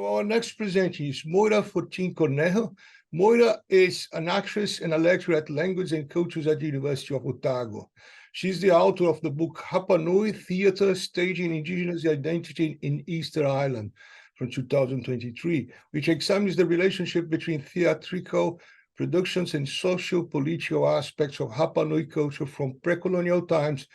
So our next presenter is Moira Fortin Cornejo. Moira is an actress and a lecturer at Language and Cultures at the University of Otago. She's the author of the book Rapa Nui, Theatre, Staging Indigenous Identity in Easter Island from 2023, which examines the relationship between theatrical productions and socio-political aspects of Rapa Nui culture from pre-colonial times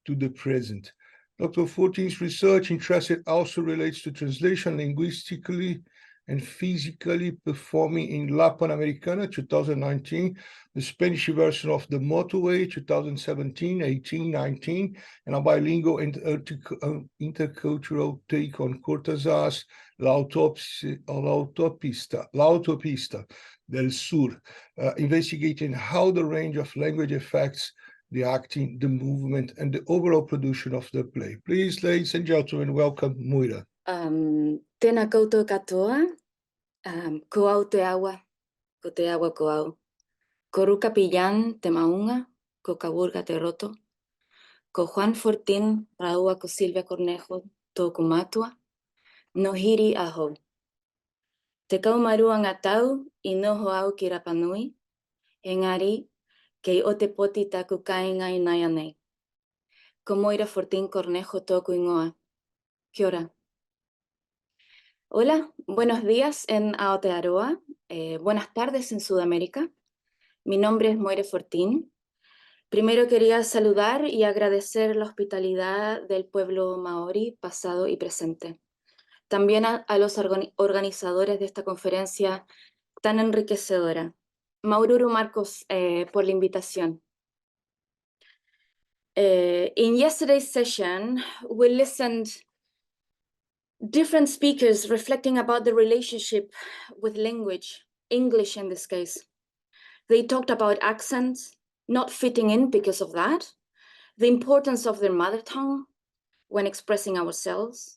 to the present. Dr. Fortin's research interest also relates to translation linguistically and physically performing in Latin Americana 2019, the Spanish version of the Motorway 2017, 18, 19, and a bilingual and intercultural take on Cortázar's La Autopista del Sur, investigating how the range of language affects the acting, the movement, and the overall production of the play. Please, ladies and gentlemen, welcome Moira. Tēnā koutou katoa, ko Aotearoa, ko te awa ko au. Ko Ruka Pillan te maunga, ko Kawurga te roto. Ko Juan Fortin, raua ko Silvia Cornejo, tōku matua. No hiri aho. Te kaumarua ngā tau, I noho au ki Rapa Nui. Engari, kei o te poti taku kāinga I nai anei. Ko Moira Fortin Cornejo tōku ingoa. Kia ora. Hola, buenos días en Aotearoa, buenas tardes en Sudamérica. Mi nombre es Moira Fortin. Primero quería saludar y agradecer la hospitalidad del pueblo maori pasado y presente. También a los organizadores de esta conferencia tan enriquecedora. Maururu Marcos por la invitación. In yesterday's session, we listened different speakers reflecting about the relationship with language, English in this case. They talked about accents, not fitting in because of that, the importance of their mother tongue when expressing ourselves.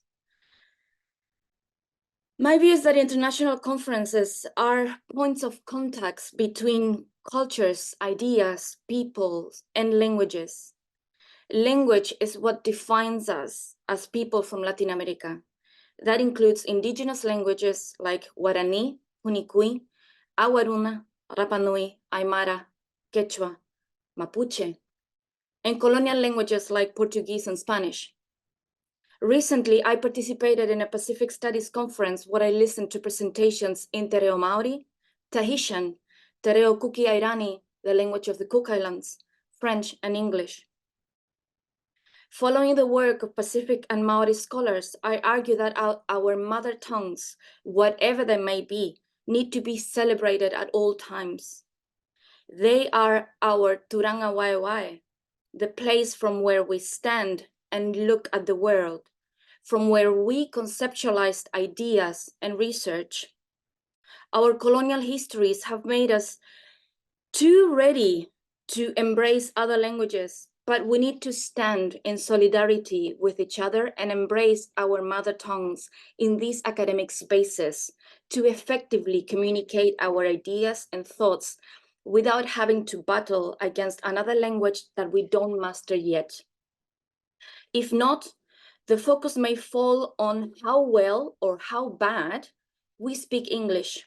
My view is that international conferences are points of contact between cultures, ideas, peoples, and languages. Language is what defines us as people from Latin America. That includes indigenous languages like Guarani, Hunicui, Awaruna, Rapa Nui, Aymara, Quechua, Mapuche, and colonial languages like Portuguese and Spanish. Recently, I participated in a Pacific Studies conference where I listened to presentations in Te Reo Maori, Tahitian, Te Reo Kuki Airani, the language of the Cook Islands, French, and English. Following the work of Pacific and Maori scholars, I argue that our mother tongues, whatever they may be, need to be celebrated at all times. They are our turanga waiwai, the place from where we stand and look at the world, from where we conceptualized ideas and research. Our colonial histories have made us too ready to embrace other languages, but we need to stand in solidarity with each other and embrace our mother tongues in these academic spaces to effectively communicate our ideas and thoughts without having to battle against another language that we don't master yet. If not, the focus may fall on how well or how bad we speak English,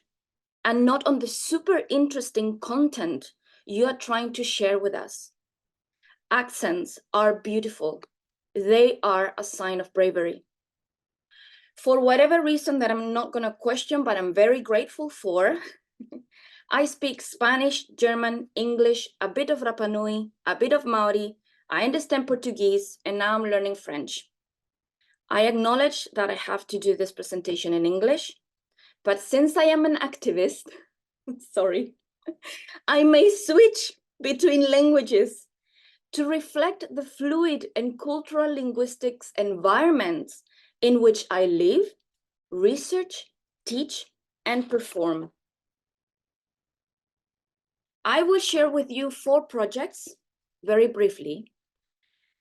and not on the super interesting content you are trying to share with us. Accents are beautiful. They are a sign of bravery. For whatever reason that I'm not going to question, but I'm very grateful for, I speak Spanish, German, English, a bit of Rapa Nui, a bit of Maori, I understand Portuguese, and now I'm learning French. I acknowledge that I have to do this presentation in English, but since I am an activist, sorry, I may switch between languages to reflect the fluid and cultural linguistics environments in which I live, research, teach, and perform. I will share with you 4 projects, very briefly,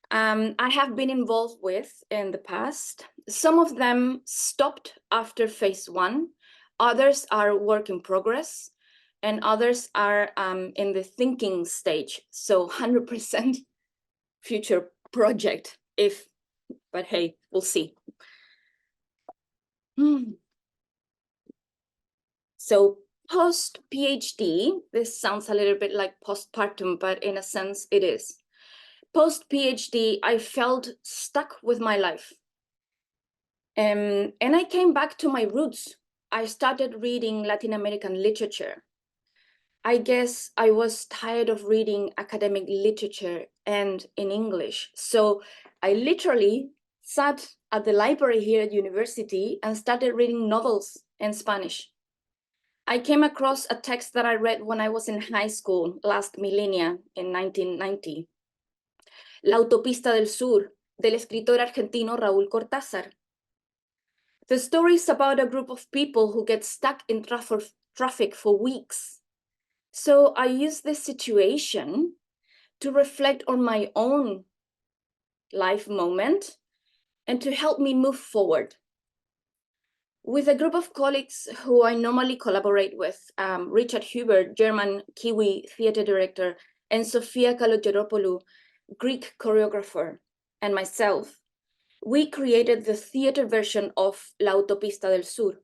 I have been involved with in the past. Some of them stopped after phase 1, others are work in progress, and others are in the thinking stage. So 100% future project, but hey, we'll see. So post-PhD, this sounds a little bit like postpartum, but in a sense it is. Post-PhD, I felt stuck with my life. And I came back to my roots. I started reading Latin American literature. I guess I was tired of reading academic literature and in English. So I literally sat at the library here at university and started reading novels in Spanish. I came across a text that I read when I was in high school, last millennia, in 1990. La Autopista del Sur, del escritor argentino Raúl Cortázar. The story is about a group of people who get stuck in traffic for weeks. So I use this situation to reflect on my own life moment and to help me move forward. With a group of colleagues who I normally collaborate with, Richard Hubert, German Kiwi theater director, and Sofia Kalogeropoulou, Greek choreographer, and myself, we created the theater version of La Autopista del Sur.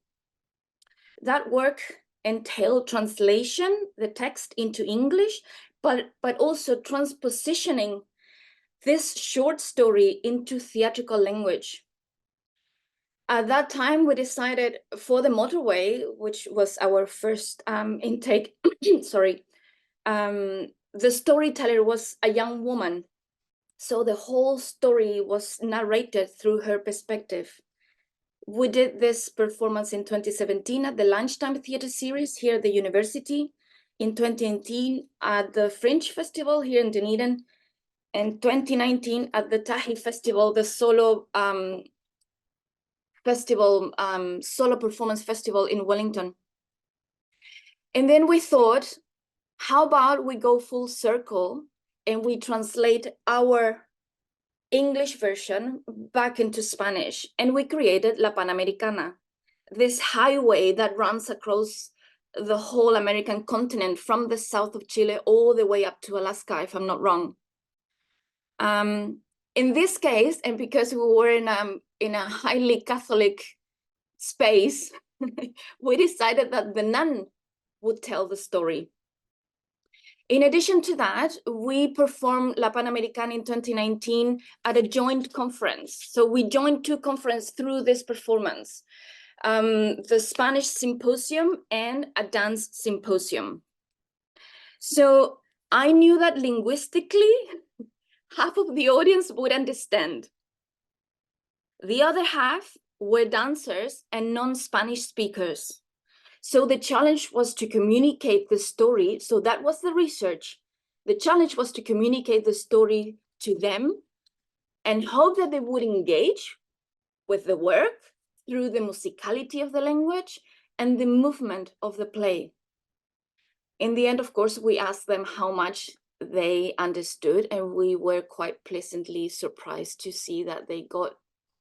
That work entailed translation, the text into English, but also transpositioning this short story into theatrical language. At that time, we decided for the motorway, which was our first intake, sorry, the storyteller was a young woman. So the whole story was narrated through her perspective. We did this performance in 2017 at the Lunchtime Theatre Series here at the university, in 2018 at the Fringe Festival here in Dunedin, and 2019 at the Tahi Festival, the solo solo performance festival in Wellington. And then we thought, how about we go full circle and we translate our English version back into Spanish, and we created La Panamericana, this highway that runs across the whole American continent from the south of Chile all the way up to Alaska, if I'm not wrong. In this case, and because we were in a highly Catholic space, we decided that the nun would tell the story. In addition to that, we performed La Panamericana in 2019 at a joint conference. So we joined two conferences through this performance, the Spanish Symposium and a dance symposium. So I knew that linguistically, half of the audience would understand. The other half were dancers and non-Spanish speakers. So the challenge was to communicate the story. So that was the research. The challenge was to communicate the story to them and hope that they would engage with the work through the musicality of the language and the movement of the play. In the end, of course, we asked them how much they understood, and we were quite pleasantly surprised to see that they got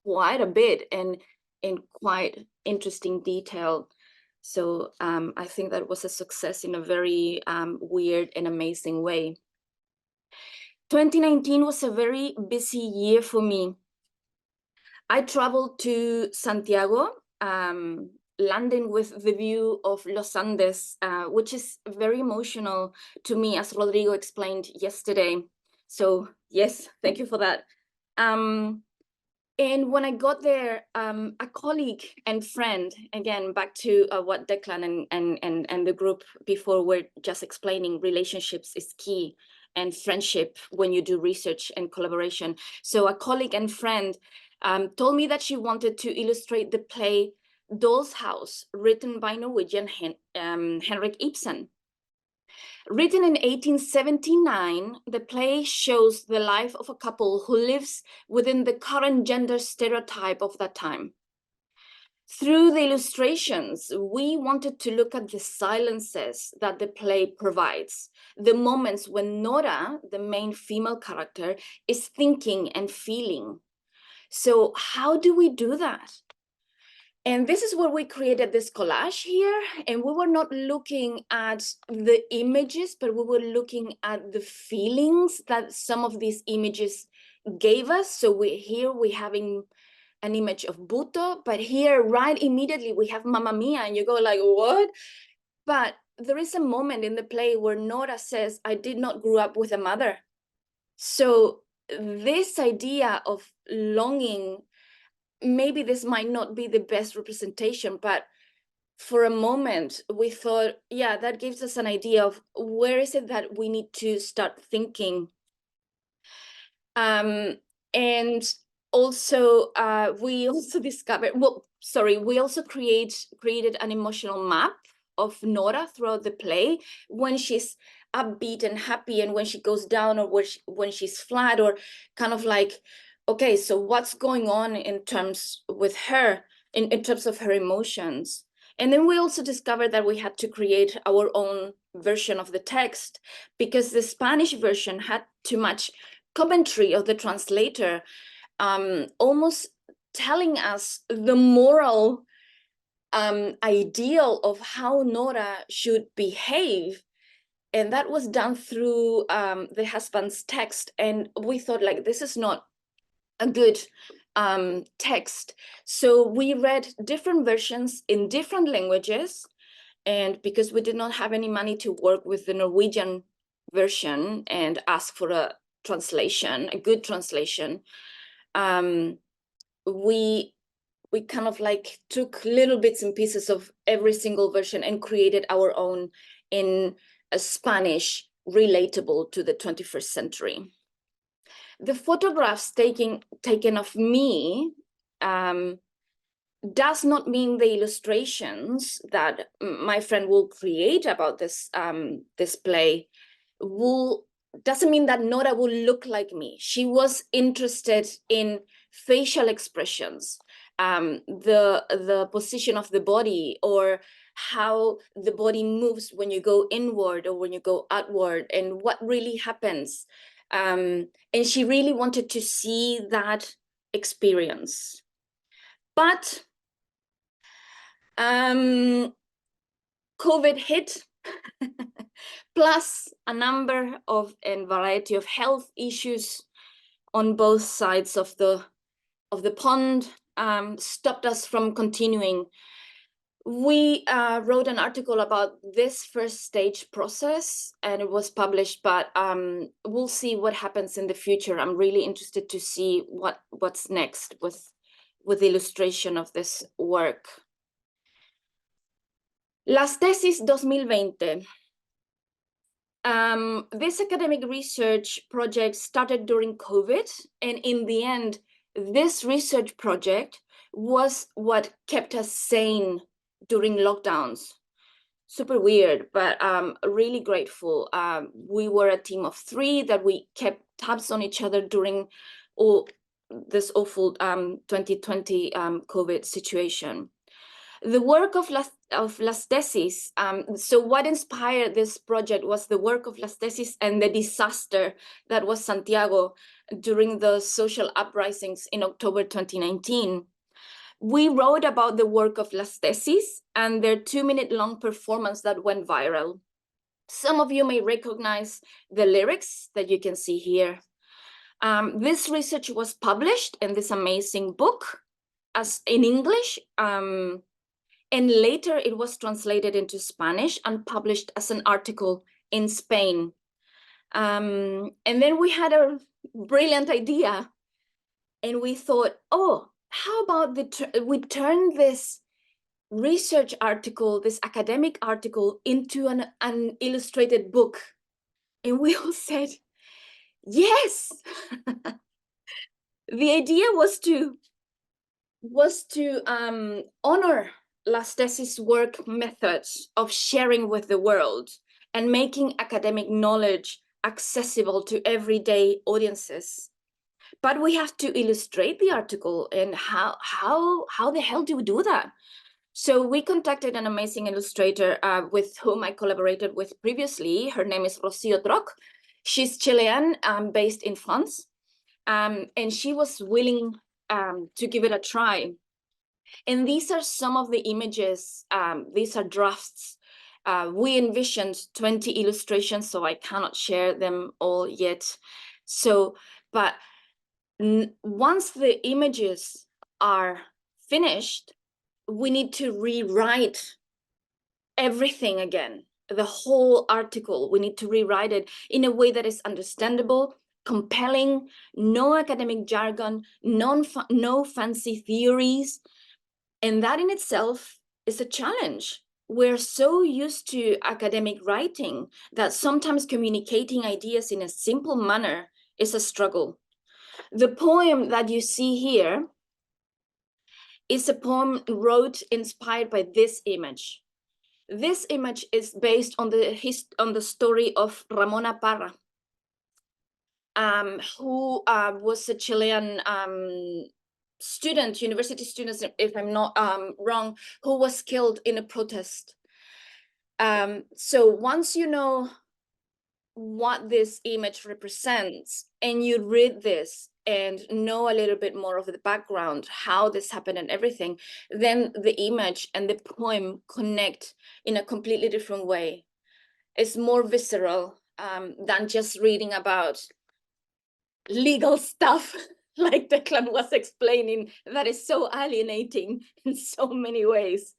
quite a bit and in quite interesting detail. So I think that was a success in a very weird and amazing way. 2019 was a very busy year for me. I traveled to Santiago, landing with the view of Los Andes, which is very emotional to me, as Rodrigo explained yesterday. So yes, thank you for that. And when I got there, a colleague and friend, again, back to what Declan and the group before were just explaining, relationships is key, and friendship when you do research and collaboration. So a colleague and friend told me that she wanted to illustrate the play Doll's House, written by Norwegian Henrik Ibsen. Written in 1879, the play shows the life of a couple who lives within the current gender stereotype of that time. Through the illustrations, we wanted to look at the silences that the play provides, the moments when Nora, the main female character, is thinking and feeling. So how do we do that? And this is where we created this collage here. And we were not looking at the images, but we were looking at the feelings that some of these images gave us. So we're having an image of Buto, but here right immediately we have Mamma Mia, and you go like, what? But there is a moment in the play where Nora says, I did not grow up with a mother. So this idea of longing, maybe this might not be the best representation, but for a moment we thought, yeah, that gives us an idea of where is it that we need to start thinking. And also we also discovered, we also created an emotional map of Nora throughout the play, when she's upbeat and happy, and when she goes down, or when she's flat, or kind of like, okay, so what's going on in terms with her, in terms of her emotions. And then we also discovered that we had to create our own version of the text, because the Spanish version had too much commentary of the translator, almost telling us the moral ideal of how Nora should behave. And that was done through the husband's text. And we thought, like, this is not a good text. So we read different versions in different languages. And because we did not have any money to work with the Norwegian version and ask for a translation, a good translation, we kind of like took little bits and pieces of every single version and created our own in a Spanish relatable to the 21st century. The photographs taken of me does not mean the illustrations that my friend will create about this this play doesn't mean that Nora will look like me. She was interested in facial expressions, the position of the body, or how the body moves when you go inward or when you go outward, and what really happens. And she really wanted to see that experience. But COVID hit, plus a number of and variety of health issues on both sides of the pond stopped us from continuing. We wrote an article about this first stage process, and it was published, but we'll see what happens in the future. I'm really interested to see what's next with the illustration of this work. Las tesis 2020. This academic research project started during COVID, and in the end, this research project was what kept us sane during lockdowns. Super weird, but really grateful. We were a team of 3 that we kept tabs on each other during all this awful 2020 COVID situation. The work of Las Tesis, so what inspired this project was the work of Las Tesis and the disaster that was Santiago during the social uprisings in October 2019. We wrote about the work of Las Tesis and their 2-minute-long performance that went viral. Some of you may recognize the lyrics that you can see here. This research was published in this amazing book as in English, and later it was translated into Spanish and published as an article in Spain. And then we had a brilliant idea, and we thought, oh, how about we turn this research article, this academic article, into an illustrated book? And we all said, yes. The idea was to honor Las Tesis' work methods of sharing with the world and making academic knowledge accessible to everyday audiences. But we have to illustrate the article, and how the hell do we do that? So we contacted an amazing illustrator with whom I collaborated with previously. Her name is Rocío Troc. She's Chilean, based in France, and she was willing to give it a try. And these are some of the images. These are drafts. We envisioned 20 illustrations, so I cannot share them all yet. So, but once the images are finished, we need to rewrite everything again. The whole article, we need to rewrite it in a way that is understandable, compelling, no academic jargon, no fancy theories. And that in itself is a challenge. We're so used to academic writing that sometimes communicating ideas in a simple manner is a struggle. The poem that you see here is a poem wrote inspired by this image. This image is based on the story of Ramona Parra, who was a Chilean student, university student, if I'm not wrong, who was killed in a protest. So once you know what this image represents and you read this and know a little bit more of the background, how this happened and everything, then the image and the poem connect in a completely different way. It's more visceral than just reading about legal stuff like Declan was explaining, that is so alienating in so many ways.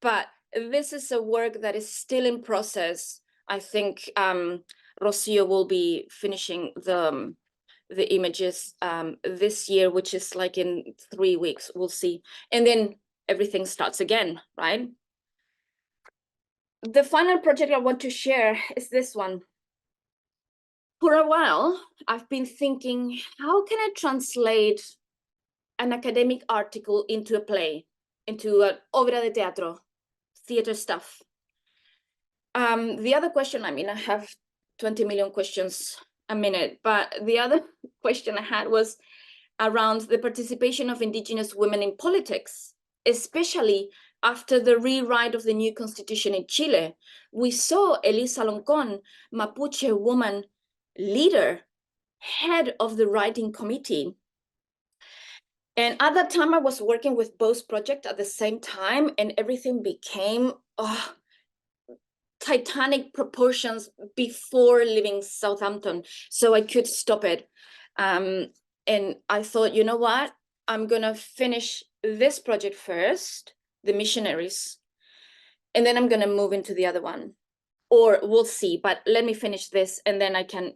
But this is a work that is still in process. I think Rocio will be finishing the images this year, which is like in 3 weeks, we'll see. And then everything starts again, right? The final project I want to share is this one. For a while, I've been thinking, how can I translate an academic article into a play, into an obra de teatro, theater stuff? The other question, I mean, I have 20 million questions a minute, but the other question I had was around the participation of Indigenous women in politics, especially after the rewrite of the new constitution in Chile. We saw Elisa Loncón, Mapuche woman leader, head of the writing committee. And at that time, I was working with both projects at the same time, and everything became titanic proportions before leaving Southampton, so I could stop it. And I thought, you know what? I'm gonna finish this project first, the missionaries, and then I'm gonna move into the other one. Or we'll see, but let me finish this and then I can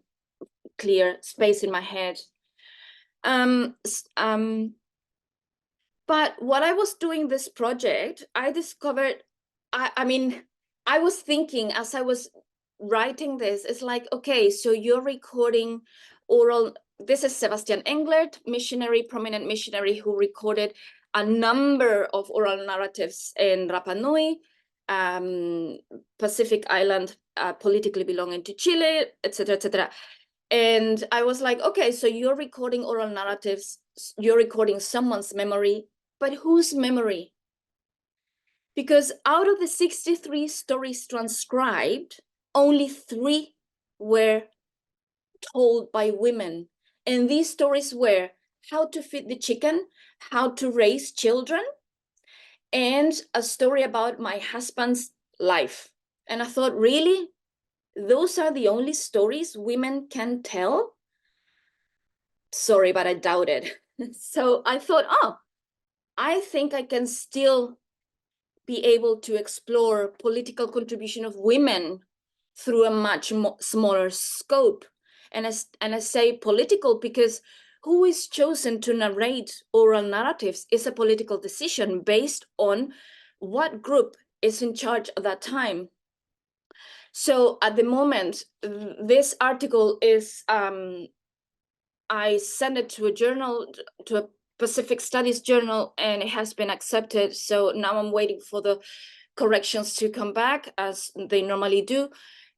clear space in my head. But while I was doing this project, I discovered, I mean, I was thinking as I was writing this, it's like, okay, so you're recording oral, this is Sebastian Englert, missionary, prominent missionary who recorded a number of oral narratives in Rapa Nui, Pacific Island, politically belonging to Chile, etc., etc. And I was like, okay, so you're recording oral narratives, you're recording someone's memory, but whose memory? Because out of the 63 stories transcribed, only 3 were told by women. And these stories were how to feed the chicken, how to raise children, and a story about my husband's life. And I thought, really? Those are the only stories women can tell? Sorry, but I doubt it. So I thought, oh, I think I can still be able to explore political contribution of women through a much smaller scope. And I say political because who is chosen to narrate oral narratives is a political decision based on what group is in charge at that time. So at the moment, this article is, I sent it to a journal, to a Pacific Studies journal, and it has been accepted. So now I'm waiting for the corrections to come back as they normally do.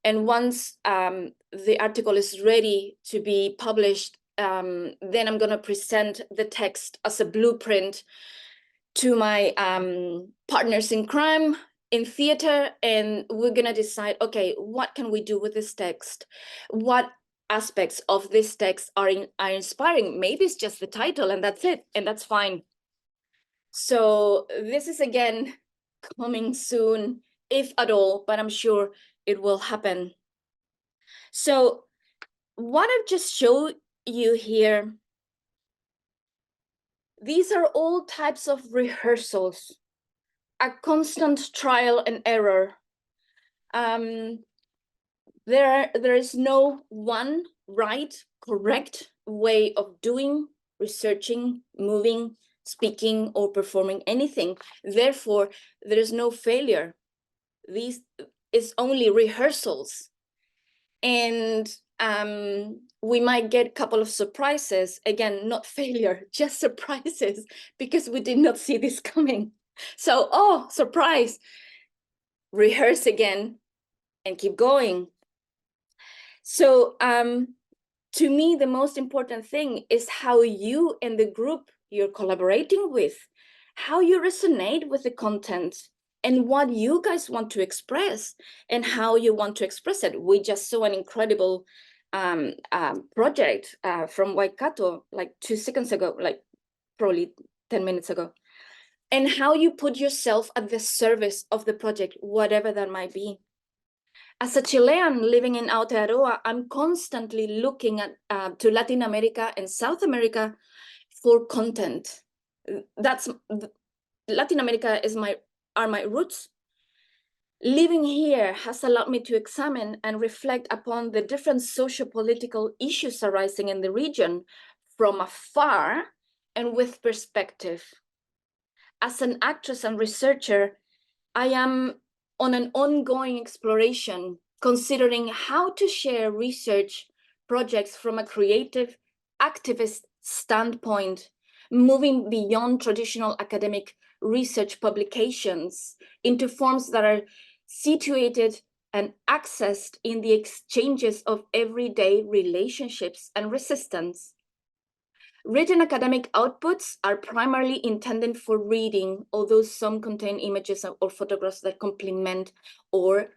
And once the article is ready to be published, then I'm gonna present the text as a blueprint to my partners in crime in theater, and we're gonna decide, okay, what can we do with this text? What aspects of this text are inspiring? Maybe it's just the title and that's it, and that's fine. So this is again coming soon, if at all, but I'm sure it will happen. So what I've just showed you here, these are all types of rehearsals, a constant trial and error, there is no one right, correct way of doing, researching, moving, speaking, or performing anything. Therefore, there is no failure. These is only rehearsals. And we might get a couple of surprises. Again, not failure, just surprises, because we did not see this coming. So, oh, surprise, rehearse again and keep going. So to me, the most important thing is how you and the group you're collaborating with, how you resonate with the content and what you guys want to express and how you want to express it. We just saw an incredible project from Waikato like 2 seconds ago, like probably 10 minutes ago. And how you put yourself at the service of the project, whatever that might be. As a Chilean living in Aotearoa, I'm constantly looking at to Latin America and South America for content. Latin America are my roots. Living here has allowed me to examine and reflect upon the different socio-political issues arising in the region from afar and with perspective. As an actress and researcher, I am on an ongoing exploration, considering how to share research projects from a creative, activist standpoint, moving beyond traditional academic research publications into forms that are situated and accessed in the exchanges of everyday relationships and resistance. Written academic outputs are primarily intended for reading, although some contain images or photographs that complement or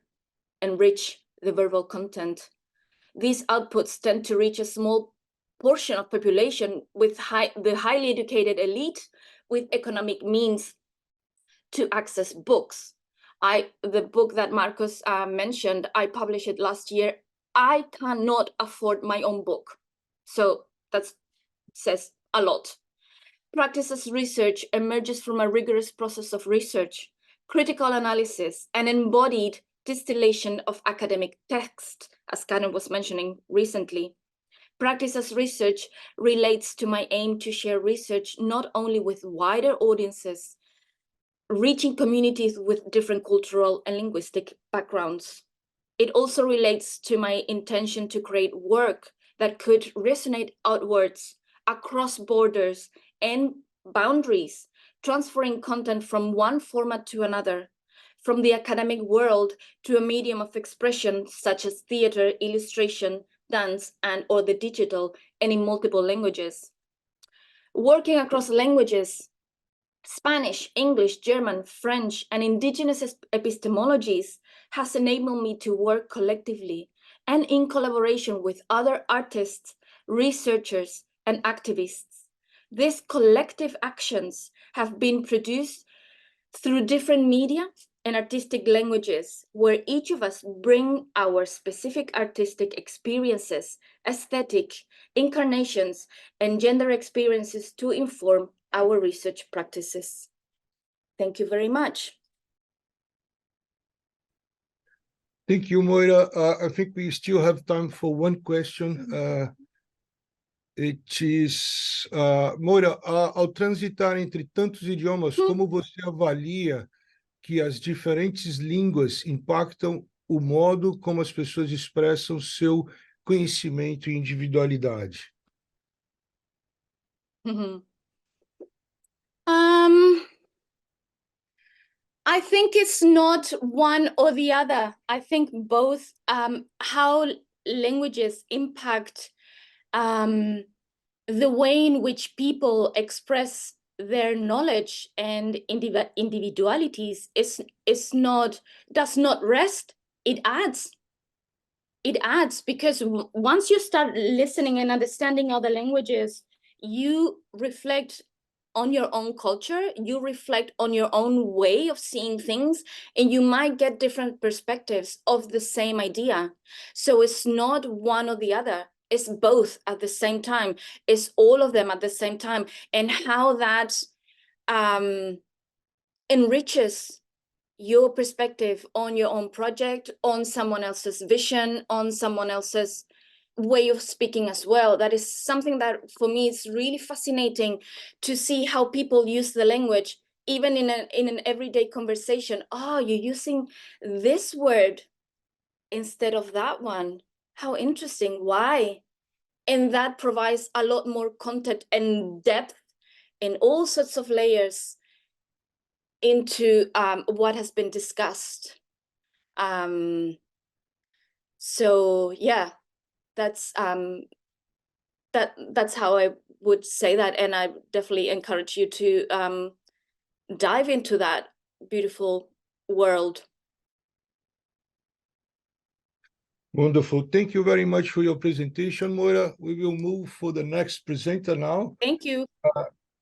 enrich the verbal content. These outputs tend to reach a small portion of population with the highly educated elite with economic means to access books. The book that Marcos mentioned, I published it last year. I cannot afford my own book. So that says a lot. Practice as research emerges from a rigorous process of research, critical analysis, and embodied distillation of academic text, as Karen was mentioning recently. Practice as research relates to my aim to share research not only with wider audiences, reaching communities with different cultural and linguistic backgrounds. It also relates to my intention to create work that could resonate outwards, across borders and boundaries, transferring content from one format to another, from the academic world to a medium of expression such as theater, illustration, dance, or the digital, and in multiple languages. Working across languages, Spanish, English, German, French, and indigenous epistemologies has enabled me to work collectively and in collaboration with other artists, researchers, and activists. These collective actions have been produced through different media and artistic languages, where each of us bring our specific artistic experiences, aesthetic, incarnations, and gender experiences to inform our research practices. Thank you very much. Thank you, Moira. I think we still have time for one question. It is, Moira, ao transitar entre tantos idiomas, como você avalia que as diferentes línguas impactam o modo como as pessoas expressam seu conhecimento e individualidade? I think it's not one or the other. I think both, how languages impact the way in which people express their knowledge and individualities does not rest. It adds. It adds, because once you start listening and understanding other languages, you reflect on your own culture, you reflect on your own way of seeing things, and you might get different perspectives of the same idea. So it's not one or the other, it's both at the same time, it's all of them at the same time, and how that enriches your perspective on your own project, on someone else's vision, on someone else's way of speaking as well. That is something that for me is really fascinating, to see how people use the language, even in an everyday conversation. Oh, you're using this word instead of that one. How interesting. Why? And that provides a lot more content and depth in all sorts of layers into what has been discussed. So yeah, that's how I would say that, and I definitely encourage you to dive into that beautiful world. Wonderful. Thank you very much for your presentation, Moira. We will move for the next presenter now. Thank you.